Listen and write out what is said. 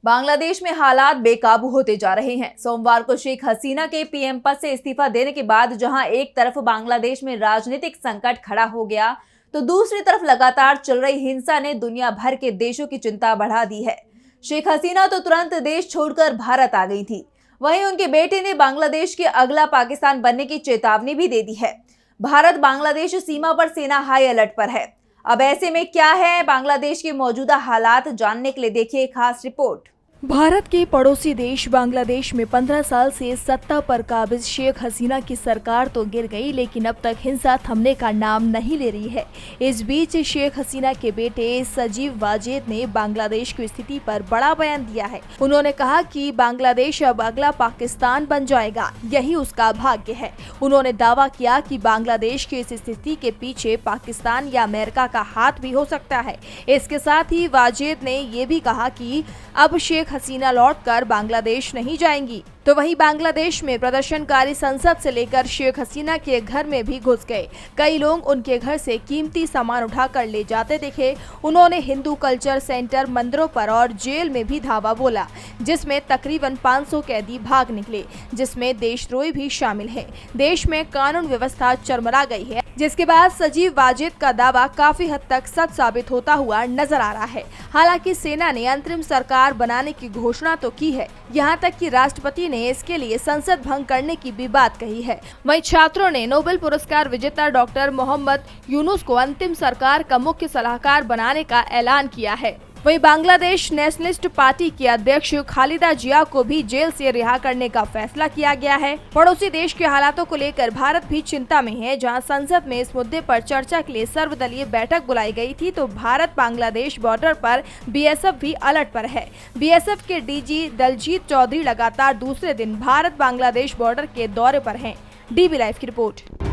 बांग्लादेश में हालात बेकाबू होते जा रहे हैं। सोमवार को शेख हसीना के पीएम पद से इस्तीफा देने के बाद जहां एक तरफ बांग्लादेश में राजनीतिक संकट खड़ा हो गया, तो दूसरी तरफ लगातार चल रही हिंसा ने दुनिया भर के देशों की चिंता बढ़ा दी है। शेख हसीना तो तुरंत देश छोड़कर भारत आ गई थी, वहीं उनके बेटे ने बांग्लादेश के अगला पाकिस्तान बनने की चेतावनी भी दे दी है। भारत बांग्लादेश सीमा पर सेना हाई अलर्ट पर है। अब ऐसे में क्या है बांग्लादेश के मौजूदा हालात, जानने के लिए देखिए खास रिपोर्ट। भारत के पड़ोसी देश बांग्लादेश में 15 साल से सत्ता पर काबिज शेख हसीना की सरकार तो गिर गई, लेकिन अब तक हिंसा थमने का नाम नहीं ले रही है। इस बीच शेख हसीना के बेटे सजीव वाजेद ने बांग्लादेश की स्थिति पर बड़ा बयान दिया है। उन्होंने कहा कि बांग्लादेश अब अगला पाकिस्तान बन जाएगा, यही उसका भाग्य है। उन्होंने दावा किया कि बांग्लादेश की इस स्थिति के पीछे पाकिस्तान या अमेरिका का हाथ भी हो सकता है। इसके साथ ही वाजेद ने ये भी कहा कि अब शेख हसीना लौटकर बांग्लादेश नहीं जाएंगी। तो वहीं बांग्लादेश में प्रदर्शनकारी संसद से लेकर शेख हसीना के घर में भी घुस गए। कई लोग उनके घर से कीमती सामान उठाकर ले जाते दिखे। उन्होंने हिंदू कल्चर सेंटर, मंदिरों पर और जेल में भी धावा बोला, जिसमें तकरीबन 500 कैदी भाग निकले, जिसमें देशद्रोही भी शामिल है। देश में कानून व्यवस्था चरमरा गई है, जिसके बाद सजीव वाजेद का दावा काफी हद तक सच साबित होता हुआ नजर आ रहा है। हालांकि सेना ने अंतरिम सरकार बनाने की घोषणा तो की है, यहाँ तक कि राष्ट्रपति ने इसके लिए संसद भंग करने की भी बात कही है। वहीं छात्रों ने नोबेल पुरस्कार विजेता डॉक्टर मोहम्मद यूनुस को अंतिम सरकार का मुख्य सलाहकार बनाने का ऐलान किया है। वहीं बांग्लादेश नेशनलिस्ट पार्टी की अध्यक्ष खालिदा जिया को भी जेल से रिहा करने का फैसला किया गया है। पड़ोसी देश के हालातों को लेकर भारत भी चिंता में है। जहां संसद में इस मुद्दे पर चर्चा के लिए सर्वदलीय बैठक बुलाई गई थी, तो भारत बांग्लादेश बॉर्डर पर बीएसएफ भी अलर्ट पर है। बीएसएफ के डीजी दलजीत चौधरी लगातार दूसरे दिन भारत बांग्लादेश बॉर्डर के दौरे पर हैं। डीबी लाइव की रिपोर्ट।